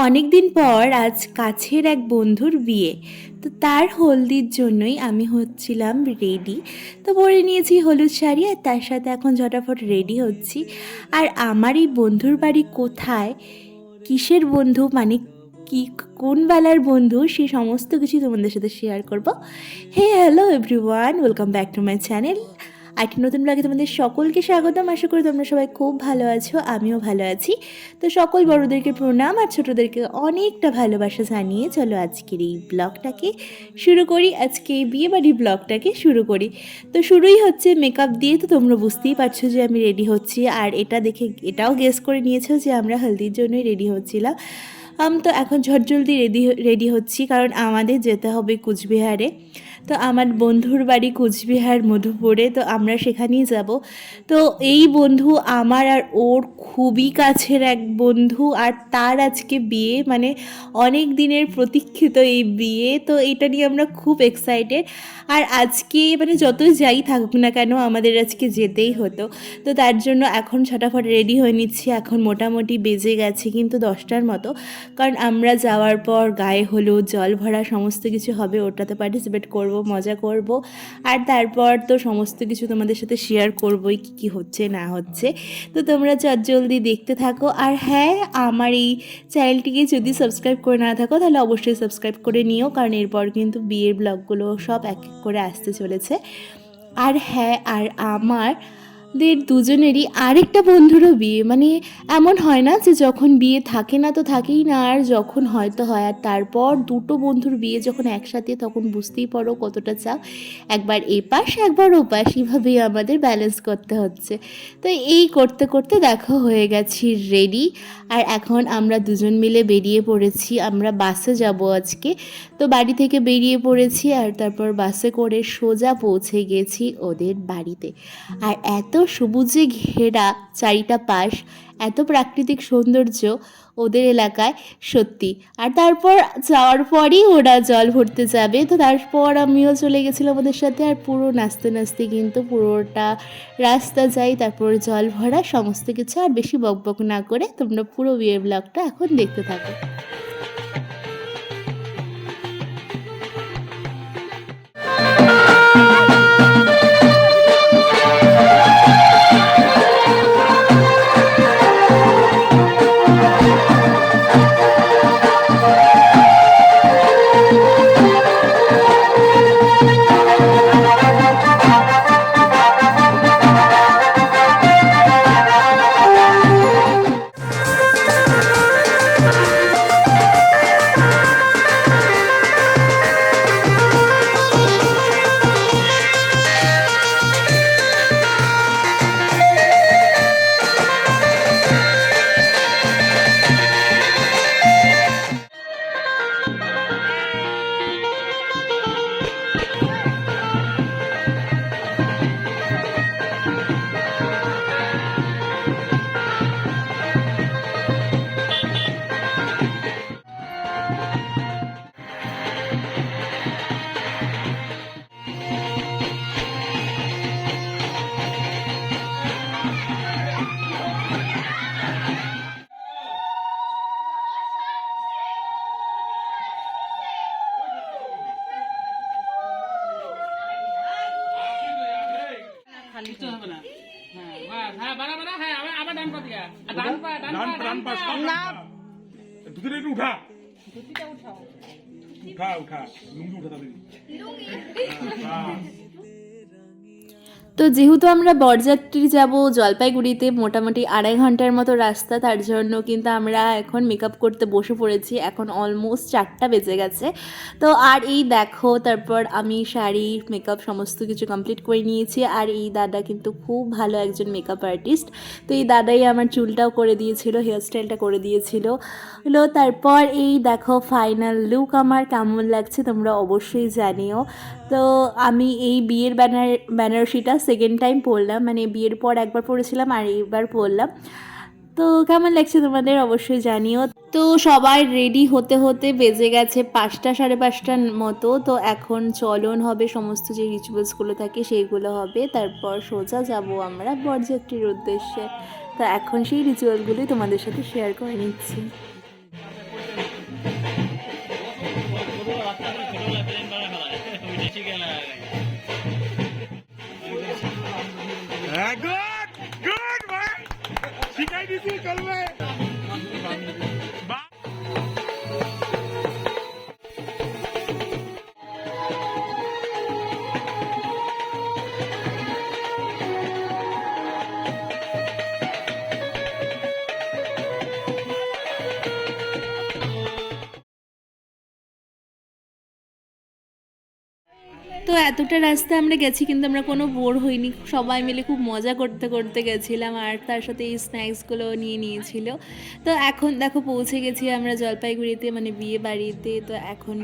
অনেক দিন পর আজ কাছের এক বন্ধুর বিয়ে। তো তার হলদির জন্যই আমি হচ্ছিলাম রেডি। তো পরে নিয়েছি হলুদ শাড়ি আর তার সাথে এখন ঝটাফট রেডি হচ্ছি। আর আমার এই বন্ধুর বাড়ি কোথায়, কিসের বন্ধু, মানে কি কোন বেলার বন্ধু, সেই সমস্ত কিছু তোমাদের সাথে শেয়ার করব। Hello everyone, welcome back to my channel. আরেকটি নতুন ব্লগে তোমাদের সকলকে স্বাগতম। আশা করি তোমরা সবাই খুব ভালো আছো, আমিও ভালো আছি। তো সকল বড়োদেরকে প্রণাম আর ছোটোদেরকে অনেকটা ভালোবাসা জানিয়ে চলো আজকের এই ব্লগটাকে শুরু করি। আজকে এই বিয়েবাড়ি ব্লগটাকে শুরু করি। তো শুরুই হচ্ছে মেকআপ দিয়ে। তো তোমরা বুঝতেই পারছো যে আমি রেডি হচ্ছি, আর এটা দেখে এটাও গেস করে নিয়েছো যে আমরা হলদির জন্যই রেডি হচ্ছিলাম। তো এখন ঝটজলদি রেডি হচ্ছি, কারণ আমাদের যেতে হবে কুচবিহারে। তো আমার বন্ধুর বাড়ি কুচবিহার মধুপুরে, তো আমরা সেখানেই যাব। তো এই বন্ধু আমার আর ওর খুবই কাছের এক বন্ধু, আর তার আজকে বিয়ে, মানে অনেক দিনের প্রতীক্ষিত এই বিয়ে। তো এটা নিয়ে আমরা খুব এক্সাইটেড। আর আজকে মানে যতই যাই থাকুক না কেন আমাদের আজকে যেতেই হতো। তো তার জন্য এখন ছটাফট রেডি হয়ে নিচ্ছি। এখন মোটামুটি বেজে গেছে কিন্তু 10টার মতো, কারণ আমরা যাওয়ার পর গায়ে হলুদ, জল ভরা সমস্ত কিছু হবে, ওটাতে পার্টিসিপেট করব, মজা করব। আর তারপর তো সমস্ত কিছু তোমাদের সাথে শেয়ার করবই, কী কী হচ্ছে না হচ্ছে। তো তোমরা জলদি দেখতে থাকো। আর হ্যাঁ, আমার এই চ্যানেলটিকে যদি সাবস্ক্রাইব করে না থাকো তাহলে অবশ্যই সাবস্ক্রাইব করে নিও, কারণ এরপর কিন্তু বিয়ের ব্লগগুলো সব এক এক করে আসতে চলেছে। আর হ্যাঁ, আর আমাদের দুজনেরই আরেকটা বন্ধুরও বিয়ে। মানে এমন হয় না যে যখন বিয়ে থাকে না তো থাকেই না, আর যখন হয়তো হয়। আর তারপর দুটো বন্ধুর বিয়ে যখন একসাথে, তখন বুঝতেই পারো কতটা চাপ। একবার এপাশ একবার ওপাশ, এভাবেই আমাদের ব্যালেন্স করতে হচ্ছে। তো এই করতে করতে দেখো হয়ে গেছি রেডি। আর এখন আমরা দুজন মিলে বেরিয়ে পড়েছি। আমরা বাসে যাব আজকে। তো বাড়ি থেকে বেরিয়ে পড়েছি, আর তারপর বাসে করে সোজা পৌঁছে গেছি ওদের বাড়িতে। আর এত সবুজে ঘেরা চারিটা পাশ, এত প্রাকৃতিক সৌন্দর্য ওদের এলাকায়, সত্যি। আর তারপর যাওয়ার পরই ওরা জল ভরতে যাবে, তো তারপর আমিও চলে গেছিলাম ওদের সাথে। আর পুরো নাচতে নাচতে কিন্তু পুরোটা রাস্তা যাই, তারপর জল ভরা সমস্ত কিছু। আর বেশি বকবক না করে তোমরা পুরো বিয়ের ব্লগটা এখন দেখতে থাকো। কিছু হবে না। হ্যাঁ বাস, হ্যাঁ বাড়া হ্যাঁ আবার ডান পা দিকে ডান পা না ধুতিটা একটু উঠা উঠা উঠা লুঙ্গি উঠা তাড়াতাড়ি। তো যেহেতু আমরা বরযাত্রী যাব জলপাইগুড়িতে, মোটামুটি 2.5 ঘন্টার মতো রাস্তা, তার জন্য কিন্তু আমরা এখন মেকআপ করতে বসে পড়েছি। এখন অলমোস্ট 4টা বেজে গেছে। তো আর এই দেখো, তারপর আমি শাড়ি, মেকআপ সমস্ত কিছু কমপ্লিট করে নিয়েছি। আর এই দাদা কিন্তু খুব ভালো একজন মেকআপ আর্টিস্ট। তো এই দাদাই আমার চুলটাও করে দিয়েছিল, হেয়ারস্টাইলটা করে দিয়েছিল। তারপর এই দেখো ফাইনাল লুক আমার কেমন লাগছে তোমরা অবশ্যই জানিও। তো আমি এই বিয়ের বেনারসিটা সেকেন্ড টাইম পরলাম, মানে বিয়ের পর একবার পরেছিলাম আর এইবার পরলাম। তো কেমন লাগছে তোমাদের অবশ্যই জানিও। তো সবাই রেডি হতে হতে বেজে গেছে 5টা 5:30টার মতো। তো এখন চলন হবে, সমস্ত যে রিচুয়ালসগুলো থাকে সেইগুলো হবে, তারপর সোজা যাব আমরা বরযাত্রীর উদ্দেশ্যে। তো এখন সেই রিচুয়ালগুলোই তোমাদের সাথে শেয়ার করে নিচ্ছি। তো এতটা রাস্তা আমরা গেছি কিন্তু আমরা কোনো বোর হইনি, সবাই মিলে খুব মজা করতে করতে গেছিলাম আর তার সাথে এই স্ন্যাক্সগুলো নিয়ে নিয়েছিল। তো এখন দেখো পৌঁছে গেছি আমরা জলপাইগুড়িতে, মানে বিয়ে বাড়িতে। তো এখন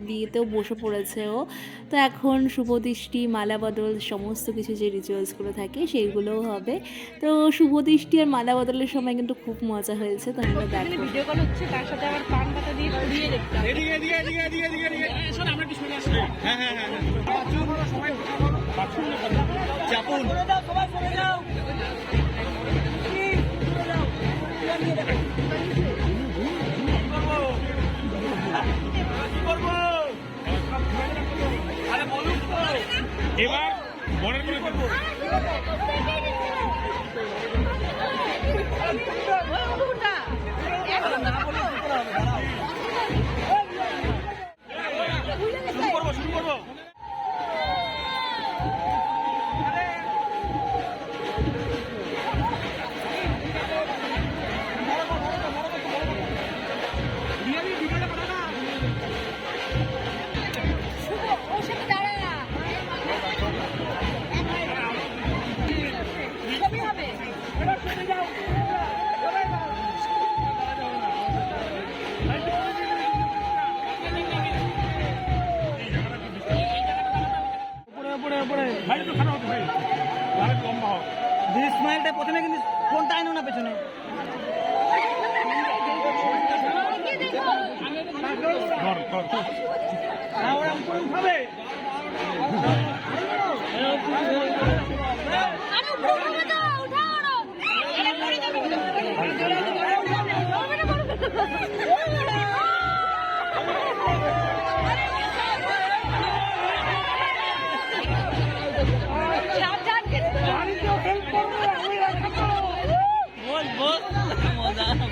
বিয়েতেও বসে পড়েছে ও। তো এখন শুভদৃষ্টি, মালা বদল, সমস্ত কিছু যে রিচুয়ালসগুলো থাকে সেইগুলোও হবে। তো শুভদৃষ্টি আর মালা বদলের সময় কিন্তু খুব মজা হয়েছে, তোমরা দেখো। ভিডিও কল হচ্ছে, তার সাথে আবার পান পাতা দিয়ে পুড়িয়ে দেখতে হবে। শোন আমরা একটু শুনে আসি। হ্যাঁ হ্যাঁ হ্যাঁ চাপুন এবার বরের করে করবো। শুরু করবো। ভাই একটু খারাপ হতো ভাই, তাহলে লম্বা হোক। স্মাইলটা প্রথমে কিন্তু ফোনটা আইনো না পেছনে। ধর ধর ধর।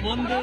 বন্ধু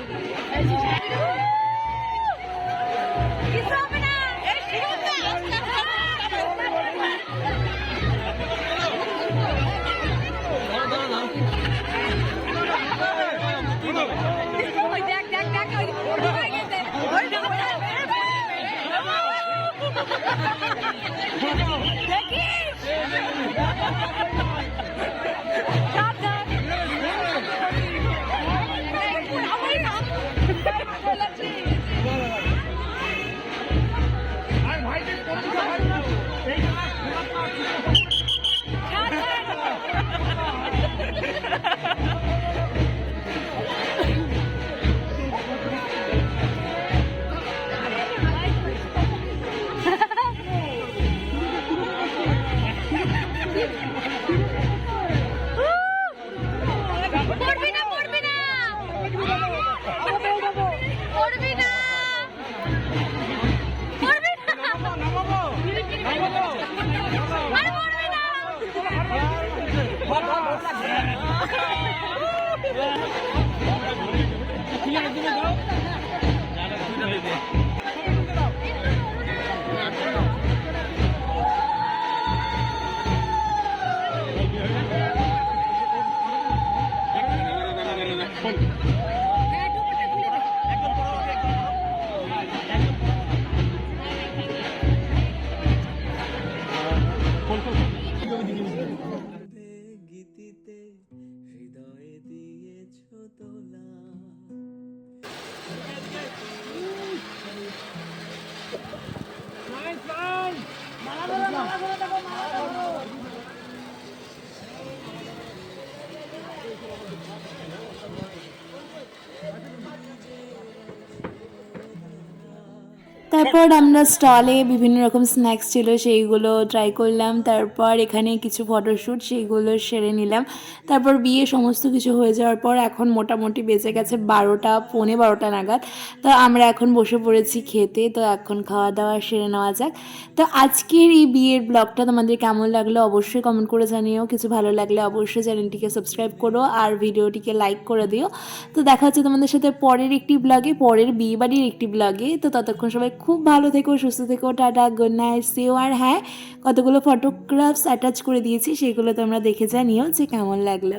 তারপর আমরা স্টলে বিভিন্ন রকম স্ন্যাক্স ছিল সেইগুলো ট্রাই করলাম। তারপর এখানে কিছু ফটোশ্যুট সেইগুলো সেরে নিলাম। তারপর বিয়ে সমস্ত কিছু হয়ে যাওয়ার পর এখন মোটামুটি বেজে গেছে 12টা, পৌনে 12টা নাগাদ। তো আমরা এখন বসে পড়েছি খেতে। তো এখন খাওয়া দাওয়া সেরে নেওয়া যাক। তো আজকের এই বিয়ের ব্লগটা তোমাদের কেমন লাগলো অবশ্যই কমেন্ট করে জানিও। কিছু ভালো লাগলে অবশ্যই চ্যানেলটিকে সাবস্ক্রাইব করো আর ভিডিওটিকে লাইক করে দিও। তো দেখা হচ্ছে তোমাদের সাথে পরের একটি ব্লগে, পরের বিয়ে বাড়ির একটি ব্লগে। তো ততক্ষণ সবাই খুব ভালো থেকো, সুস্থ থেকো, tata, good night, see you. আর হ্যাঁ, কতগুলো ফটোগ্রাফস অ্যাটাচ করে দিয়েছি, সেগুলো তোমরা দেখে জানিও যে কেমন লাগলো।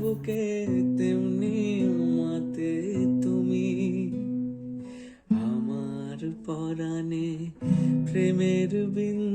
বুকে তেমনি মাতে তুমি। পরাণে প্রেমের বিন্দু